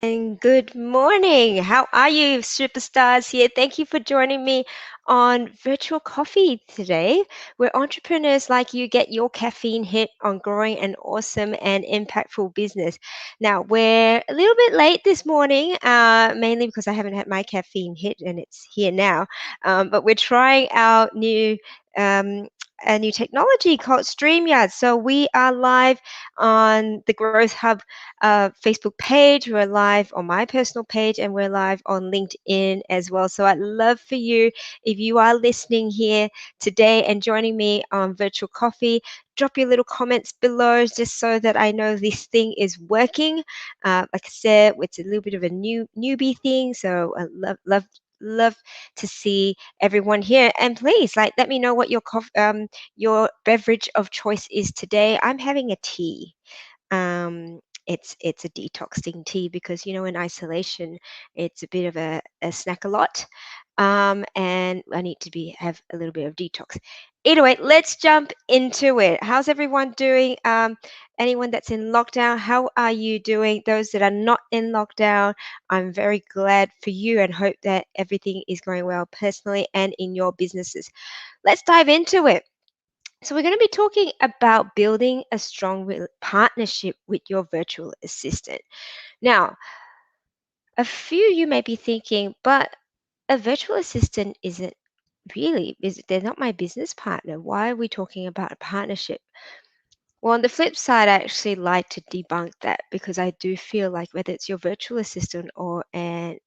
And good morning. How are you, superstars here? Thank you for joining me on Virtual Coffee today, where entrepreneurs like you get your caffeine hit on growing an awesome and impactful business. Now, we're a little bit late this morning, mainly because I haven't had my caffeine hit and it's here now. But we're trying out um, a new technology called StreamYard. So we are live on the Growth Hub Facebook page. We're live on my personal page and we're live on LinkedIn as well. So I'd love for you, if you are listening here today and joining me on Virtual Coffee, drop your little comments below just so that I know this thing is working. Like I said, it's a little bit of a newbie thing. So I love to see everyone here, and please let me know what your beverage of choice is today. I'm having a tea. It's a detoxing tea because in isolation it's a bit of a snack a lot, and I need to be have a little bit of detox. Either way, let's jump into it. How's everyone doing? Anyone that's in lockdown, how are you doing? Those that are not in lockdown, I'm very glad for you and hope that everything is going well personally and in your businesses. Let's dive into it. So, we're going to be talking about building a strong partnership with your virtual assistant. Now, a few you may be thinking, but a virtual assistant isn't they're not my business partner. Why are we talking about a partnership? Well, on the flip side, I actually like to debunk that because I do feel like whether it's your virtual assistant or an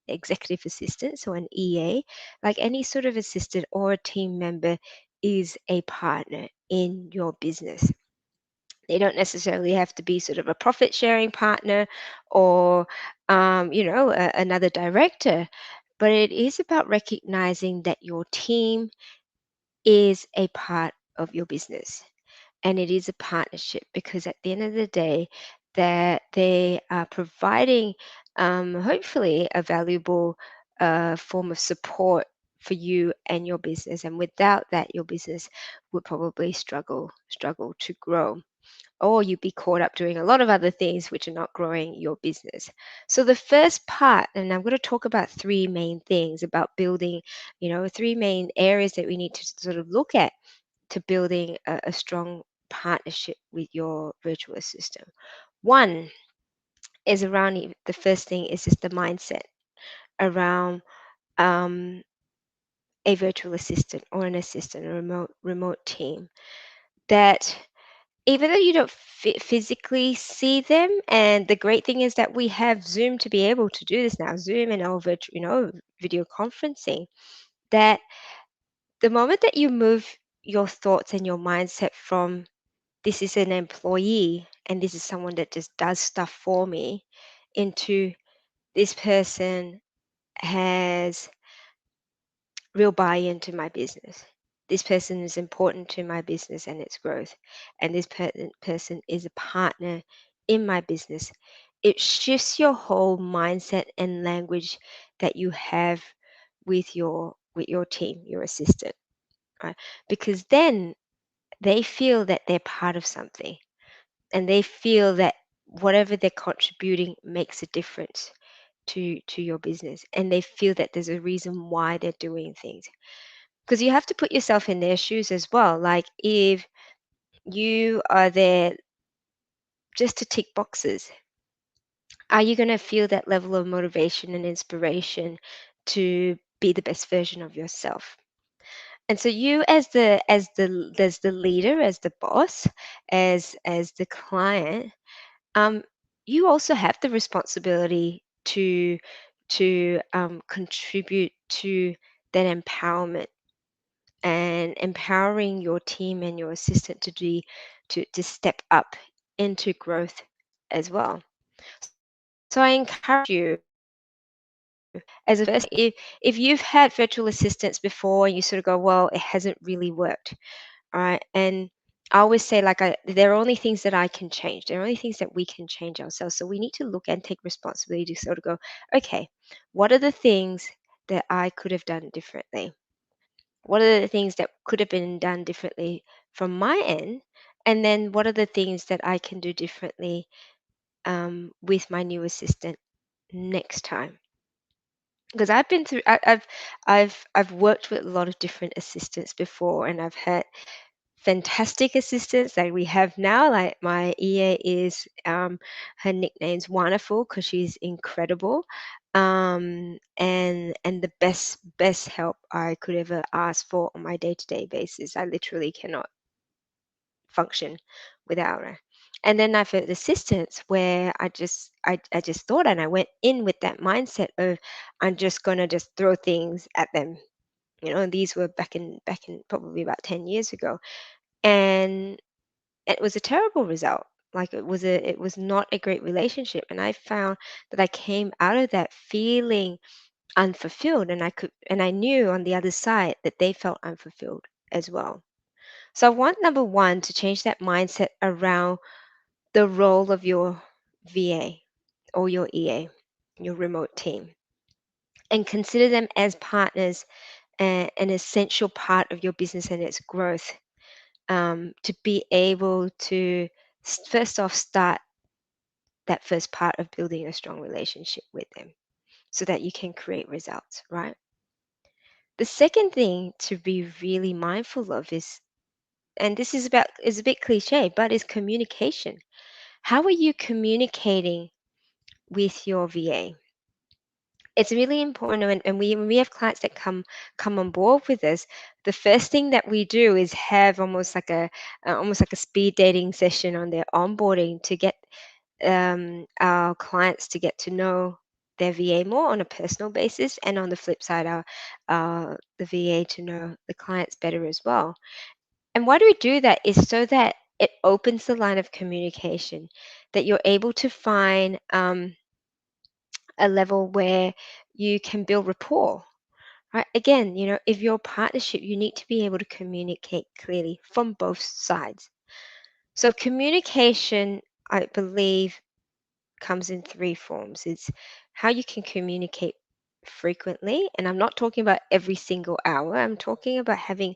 executive assistant, so an EA, like any sort of assistant or a team member is a partner in your business. They don't necessarily have to be sort of a profit sharing partner or, another director, but it is about recognizing that your team is a part of your business and it is a partnership because at the end of the day that they are providing hopefully a valuable form of support for you and your business, and without that your business would probably struggle to grow, or you'd be caught up doing a lot of other things which are not growing your business. So the first part, and I'm going to talk about three main things about building, three main areas that we need to sort of look at to building a strong partnership with your virtual assistant. One is around the first thing is just the mindset around um, a virtual assistant or an assistant, a remote team, that even though you don't physically see them, and the great thing is that we have Zoom to be able to do this now, Zoom and our virtual, video conferencing, that the moment that you move your thoughts and your mindset from this is an employee and this is someone that just does stuff for me into this person has real buy-in to my business. This person is important to my business and its growth. And this person is a partner in my business. It shifts your whole mindset and language that you have with your team, your assistant, right? Because then they feel that they're part of something and they feel that whatever they're contributing makes a difference to your business, and they feel that there's a reason why they're doing things, because you have to put yourself in their shoes as well. Like if you are there just to tick boxes, are you going to feel that level of motivation and inspiration to be the best version of yourself? And so you as the leader, as the boss, as the client, um, you also have the responsibility to contribute to that empowerment and empowering your team and your assistant to step up into growth as well. So I encourage you as a first, if you've had virtual assistants before and you sort of go, well, it hasn't really worked, all right? And I always say, there are only things that I can change. There are only things that we can change ourselves. So we need to look and take responsibility to sort of go, okay, what are the things that I could have done differently? What are the things that could have been done differently from my end? And then what are the things that I can do differently with my new assistant next time. Because I've been through, I've worked with a lot of different assistants before, and I've had fantastic assistants like we have now. Like my EA is, her nickname's Wonderful because she's incredible, and the best help I could ever ask for on my day-to-day basis. I literally cannot function without her. And then I've had assistants where I just thought, and I went in with that mindset of I'm just gonna just throw things at them. And these were back in probably about 10 years ago. And it was a terrible result. Like it was not a great relationship. And I found that I came out of that feeling unfulfilled, and I knew on the other side that they felt unfulfilled as well. So I want number one to change that mindset around the role of your VA or your EA, your remote team, and consider them as partners and an essential part of your business and its growth, to be able to first off start that first part of building a strong relationship with them so that you can create results, right? The second thing to be really mindful of is, and this is a bit cliche, but is communication. How are you communicating with your VA? It's really important, and when we have clients that come on board with us, the first thing that we do is have almost like a speed dating session on their onboarding to get, our clients to get to know their VA more on a personal basis, and on the flip side, our the VA to know the clients better as well. And why do we do that is so that it opens the line of communication, that you're able to find, a level where you can build rapport. Right? Again, if you're a partnership, you need to be able to communicate clearly from both sides. So communication, I believe, comes in three forms. It's how you can communicate frequently, and I'm not talking about every single hour. I'm talking about having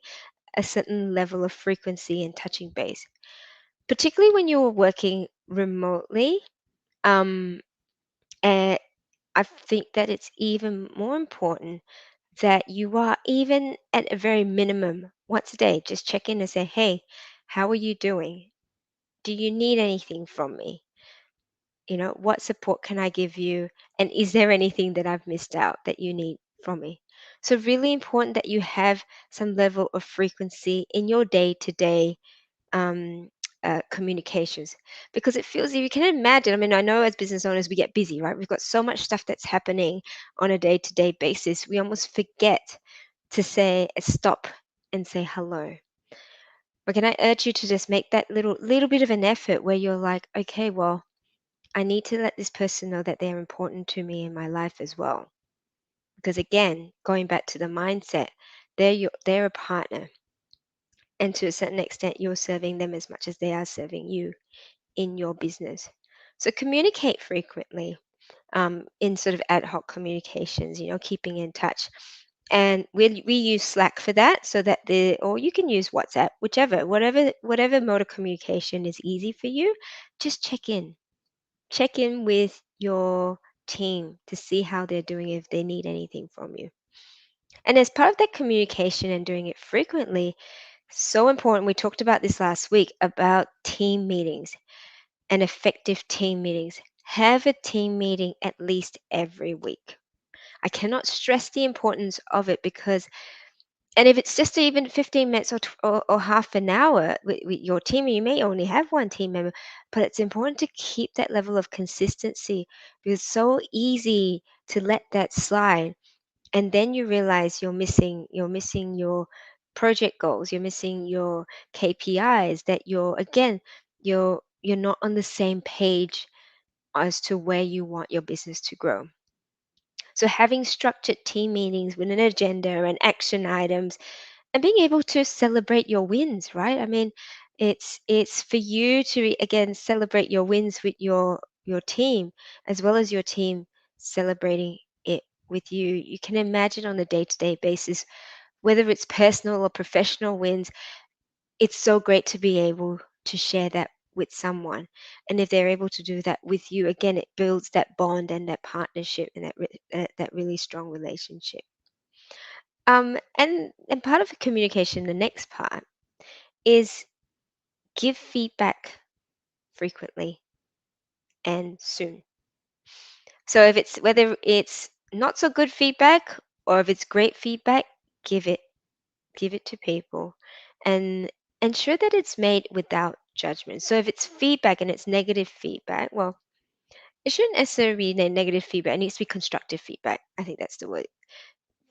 a certain level of frequency and touching base, particularly when you're working remotely. Um, and I think that it's even more important that you are, even at a very minimum, once a day, just check in and say, hey, how are you doing? Do you need anything from me? What support can I give you? And is there anything that I've missed out that you need from me? So, really important that you have some level of frequency in your day to day, um, communications, because it feels, if you can imagine, I mean, I know as business owners we get busy, right? We've got so much stuff that's happening on a day to day basis, we almost forget to say stop and say hello. But can I urge you to just make that little bit of an effort where you're like, okay, well, I need to let this person know that they're important to me in my life as well. Because again, going back to the mindset, they're a partner, and to a certain extent, you're serving them as much as they are serving you in your business. So communicate frequently, in sort of ad hoc communications, keeping in touch. And we use Slack for that, so that or you can use WhatsApp, whatever mode of communication is easy for you. Just check in with your team to see how they're doing, if they need anything from you. And as part of that communication and doing it frequently, so important. We talked about this last week about team meetings and effective team meetings. Have a team meeting at least every week. I cannot stress the importance of it, because, and if it's just even 15 minutes or half an hour with your team, you may only have one team member, but it's important to keep that level of consistency, because it's so easy to let that slide. And then you realize you're missing your project goals, you're missing your KPIs, that you're not on the same page as to where you want your business to grow. So having structured team meetings with an agenda and action items, and being able to celebrate your wins, right? I mean, it's for you to again celebrate your wins with your team, as well as your team celebrating it with you. You can imagine on a day-to-day basis, whether it's personal or professional wins, it's so great to be able to share that with someone. And if they're able to do that with you, again, it builds that bond and that partnership and that really strong relationship. And part of the communication, the next part is give feedback frequently and soon. So if it's whether it's not so good feedback or if it's great feedback, give it give it to people and ensure that it's made without judgment. So if it's feedback and it's negative feedback, well, it shouldn't necessarily be negative feedback. It needs to be constructive feedback. I think that's the word.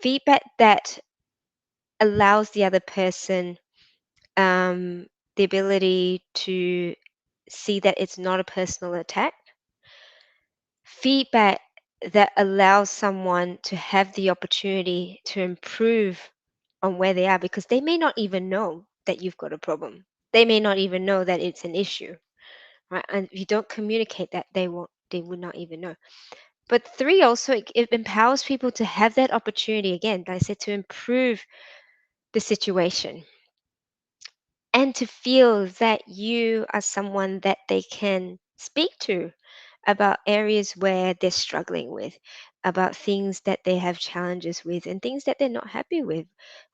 Feedback that allows the other person the ability to see that it's not a personal attack. Feedback that allows someone to have the opportunity to improve on where they are because they may not even know that you've got a problem. They may not even know that it's an issue, right? And if you don't communicate that, they would not even know. But three, also, it empowers people to have that opportunity again, like I said, to improve the situation and to feel that you are someone that they can speak to about areas where they're struggling with, about things that they have challenges with, and things that they're not happy with,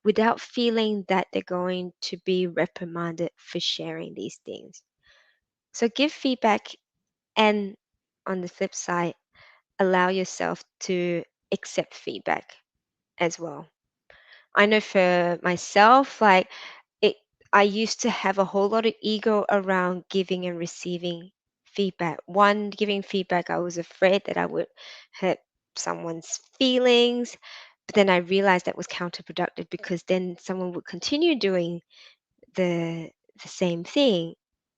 without feeling that they're going to be reprimanded for sharing these things. So give feedback, and on the flip side, allow yourself to accept feedback as well. I know for myself, like it, I used to have a whole lot of ego around giving and receiving feedback. One, giving feedback, I was afraid that I would hurt someone's feelings, but then I realized that was counterproductive because then someone would continue doing the the same thing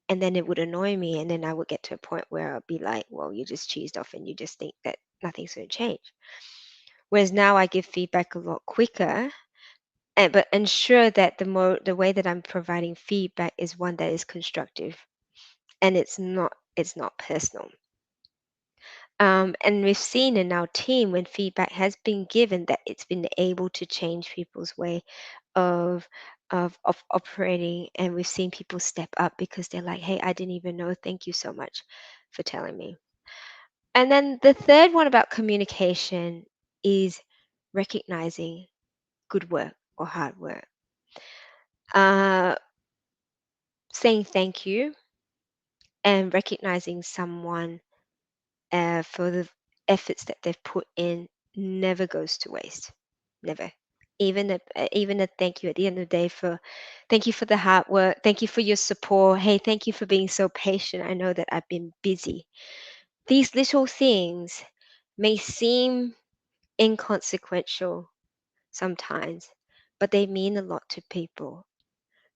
and then it would annoy me and then I would get to a point where I'd be like, well, you just cheesed off and you just think that nothing's going to change. Whereas now I give feedback a lot quicker and but ensure that the way that I'm providing feedback is one that is constructive and it's not personal. And we've seen in our team when feedback has been given that it's been able to change people's way of of operating, and we've seen people step up because they're like, hey, I didn't even know, thank you so much for telling me. And then the third one about communication is recognizing good work or hard work. uh, Saying thank you and recognizing someone for the efforts that they've put in never goes to waste. Never. Even a thank you at the end of the day for thank you for the hard work. Thank you for your support. Hey, thank you for being so patient. I know that I've been busy. These little things may seem inconsequential sometimes, but they mean a lot to people.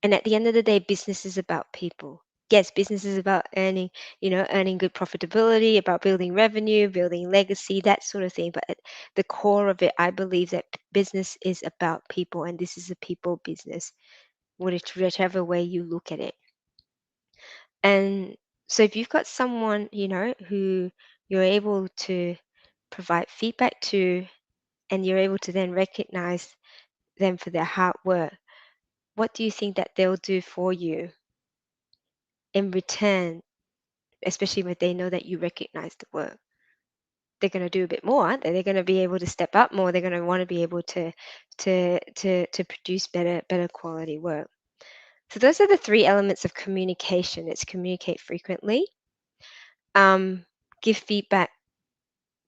And at the end of the day, business is about people. Yes, business is about earning good profitability, about building revenue, building legacy, that sort of thing. But at the core of it, I believe that business is about people, and this is a people business, whichever way you look at it. And so if you've got someone, who you're able to provide feedback to, and you're able to then recognize them for their hard work, what do you think that they'll do for you in return, especially when they know that you recognize the work? They're going to do a bit more, aren't they? They're going to be able to step up more. They're going to want to be able to produce better quality work. So those are the three elements of communication. It's communicate frequently, um, give feedback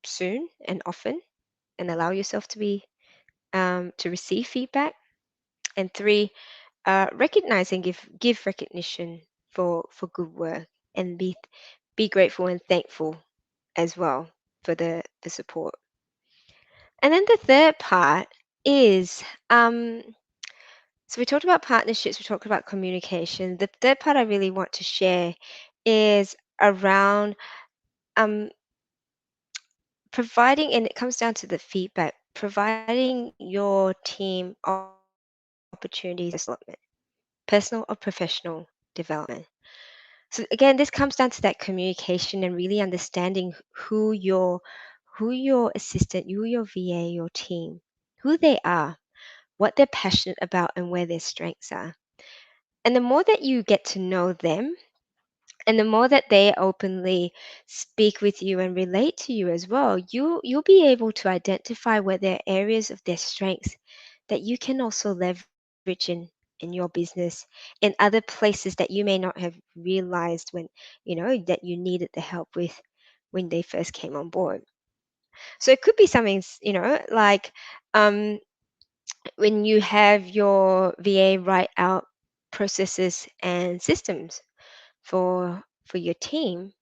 soon and often, and allow yourself to receive feedback. And three, recognize and give recognition for good work, and be grateful and thankful as well for the support. And then the third part is, so we talked about partnerships, we talked about communication. The third part I really want to share is around um, providing, and it comes down to the feedback, providing your team opportunities for development, personal or professional development. So again, this comes down to that communication and really understanding who your assistant, who your VA, your team, who they are, what they're passionate about, and where their strengths are. And the more that you get to know them, And the more that they openly speak with you and relate to you as well, you'll be able to identify where there are areas of their strengths that you can also leverage in your business, in other places that you may not have realized when that you needed the help with when they first came on board. So it could be something like um, when you have your VA write out processes and systems for your team,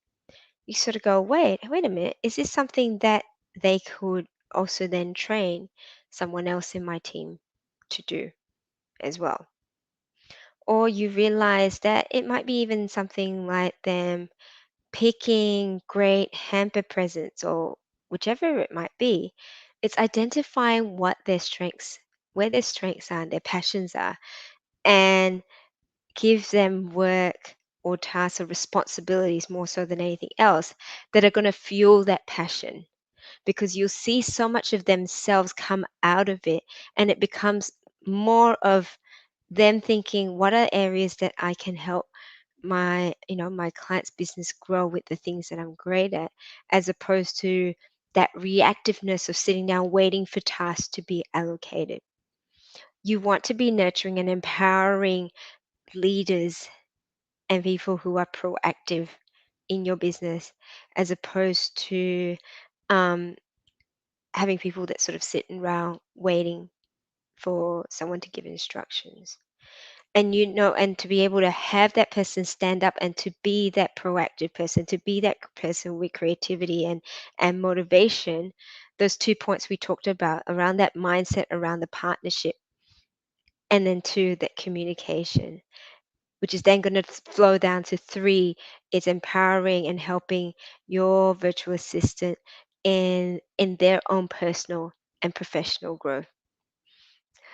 you sort of go, wait a minute, is this something that they could also then train someone else in my team to do as well? Or you realize that it might be even something like them picking great hamper presents or whichever it might be. It's identifying where their strengths are and their passions are, and give them work or tasks or responsibilities more so than anything else that are going to fuel that passion, because you'll see so much of themselves come out of it, and it becomes more of them thinking, what are areas that I can help my client's business grow with the things that I'm great at, as opposed to that reactiveness of sitting down waiting for tasks to be allocated. You want to be nurturing and empowering leaders and people who are proactive in your business, as opposed to um, having people that sort of sit around waiting for someone to give instructions. And and to be able to have that person stand up and to be that proactive person, to be that person with creativity and motivation. Those 2 points we talked about around that mindset, around the partnership, and then two, that communication, which is then going to flow down to three, is empowering and helping your virtual assistant in their own personal and professional growth.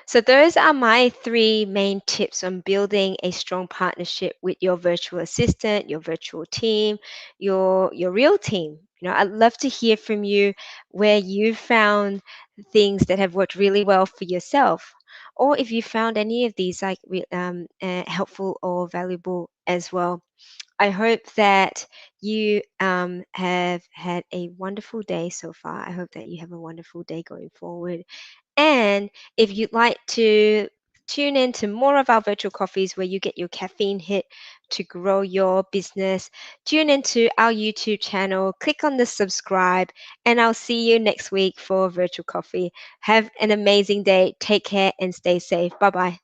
So those are my three main tips on building a strong partnership with your virtual assistant, your virtual team, your real team. I'd love to hear from you where you found things that have worked really well for yourself, or if you found any of these like helpful or valuable as well. I hope that you have had a wonderful day so far. I hope that you have a wonderful day going forward. And if you'd like to tune in to more of our virtual coffees where you get your caffeine hit to grow your business, tune into our YouTube channel, click on the subscribe, and I'll see you next week for virtual coffee. Have an amazing day. Take care and stay safe. Bye bye.